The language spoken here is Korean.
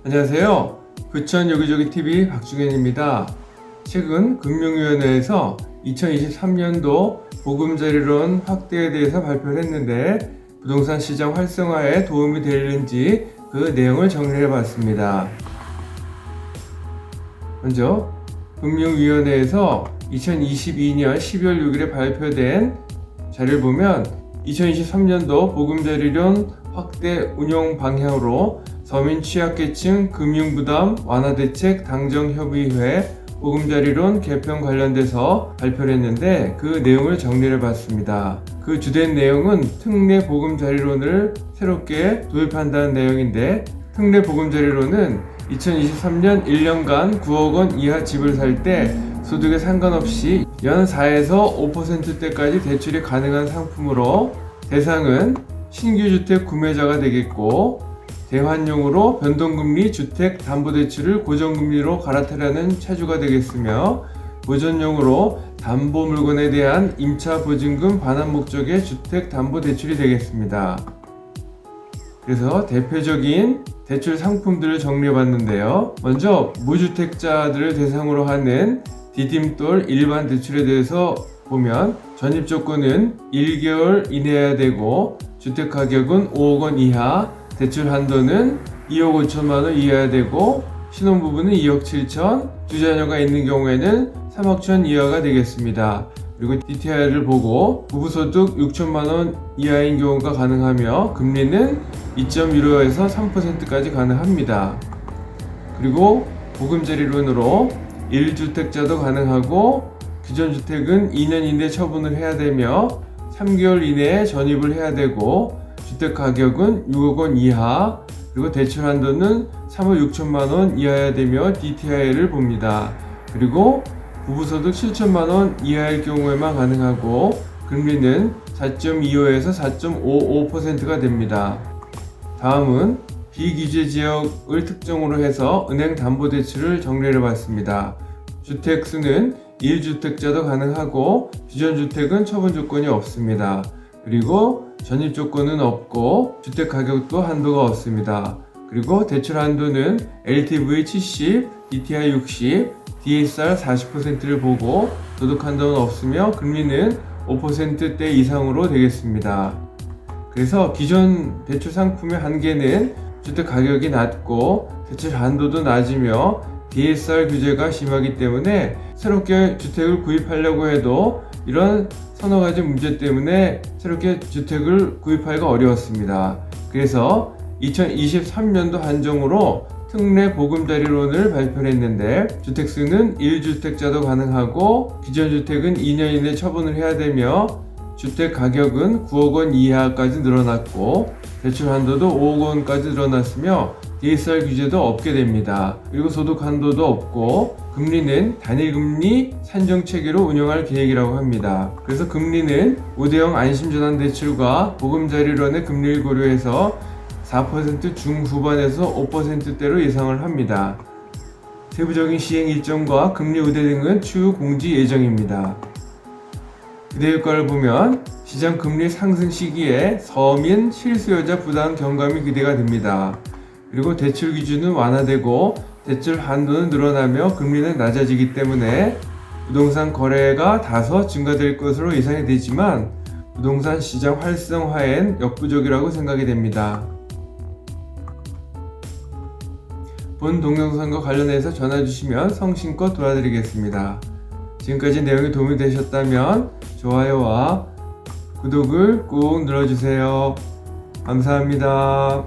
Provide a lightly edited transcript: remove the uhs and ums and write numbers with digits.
안녕하세요. 부천 여기저기TV 박중현입니다. 최근 금융위원회에서 2023년도 보금자리론 확대에 대해서 발표를 했는데 부동산 시장 활성화에 도움이 되는지 그 내용을 정리해 봤습니다. 먼저 금융위원회에서 2022년 12월 6일에 발표된 자료를 보면 2023년도 보금자리론 확대 운용 방향으로 서민 취약계층 금융부담 완화대책 당정협의회 보금자리론 개편 관련돼서 발표를 했는데 그 내용을 정리를 봤습니다. 그 주된 내용은 특례 보금자리론을 새롭게 도입한다는 내용인데, 특례 보금자리론은 2023년 1년간 9억 원 이하 집을 살 때 소득에 상관없이 연 4에서 5%대까지 대출이 가능한 상품으로, 대상은 신규 주택 구매자가 되겠고, 대환용으로 변동금리 주택담보대출을 고정금리로 갈아타려는 차주가 되겠으며, 보전용으로 담보물건에 대한 임차보증금 반환 목적의 주택담보대출이 되겠습니다. 그래서 대표적인 대출 상품들을 정리해봤는데요. 먼저 무주택자들을 대상으로 하는 디딤돌 일반 대출에 대해서 보면 전입 조건은 1개월 이내여야 되고, 주택가격은 5억 원 이하, 대출 한도는 2억 5천만 원 이하여야 되고, 신혼부부는 2억 7천, 두 자녀가 있는 경우에는 3억 천 이하가 되겠습니다. 그리고 DTI를 보고 부부소득 6천만 원 이하인 경우가 가능하며, 금리는 2.15에서 3%까지 가능합니다. 그리고 보금자리론으로 1주택자도 가능하고, 기존 주택은 2년 이내 처분을 해야 되며 3개월 이내에 전입을 해야 되고, 주택 가격은 6억 원 이하, 그리고 대출 한도는 3억 6천만 원 이하여야 되며 DTI를 봅니다. 그리고 부부소득 7천만 원 이하일 경우에만 가능하고, 금리는 4.25에서 4.55%가 됩니다. 다음은 비규제 지역을 특정으로 해서 은행 담보대출을 정리해 봤습니다. 주택수는 1주택자도 가능하고, 기존 주택은 처분 조건이 없습니다. 그리고 전입 조건은 없고, 주택 가격도 한도가 없습니다. 그리고 대출 한도는 LTV 70, DTI 60, DSR 40%를 보고, 소득 한도는 없으며 금리는 5%대 이상으로 되겠습니다. 그래서 기존 대출 상품의 한계는 주택 가격이 낮고 대출 한도도 낮으며 DSR 규제가 심하기 때문에 새롭게 주택을 구입하려고 해도 이런 서너 가지 문제 때문에 새롭게 주택을 구입하기가 어려웠습니다. 그래서 2023년도 한정으로 특례 보금자리론을 발표했는데, 주택수는 1주택자도 가능하고, 기존 주택은 2년 이내 처분을 해야 되며, 주택 가격은 9억 원 이하까지 늘어났고, 대출 한도도 5억 원까지 늘어났으며 DSR 규제도 없게 됩니다. 그리고 소득 한도도 없고, 금리는 단일금리 산정체계로 운영할 계획이라고 합니다. 그래서 금리는 우대형 안심전환 대출과 보금자리론의 금리를 고려해서 4% 중후반에서 5%대로 예상을 합니다. 세부적인 시행 일정과 금리 우대 등은 추후 공지 예정입니다. 기대 효과를 보면 시장 금리 상승 시기에 서민 실수요자 부담 경감이 기대가 됩니다. 그리고 대출 기준은 완화되고 대출 한도는 늘어나며 금리는 낮아지기 때문에 부동산 거래가 다소 증가될 것으로 예상이 되지만, 부동산 시장 활성화엔 역부족이라고 생각이 됩니다. 본 동영상과 관련해서 전화 주시면 성심껏 도와드리겠습니다. 지금까지 내용이 도움이 되셨다면 좋아요와 구독을 꾹 눌러주세요. 감사합니다.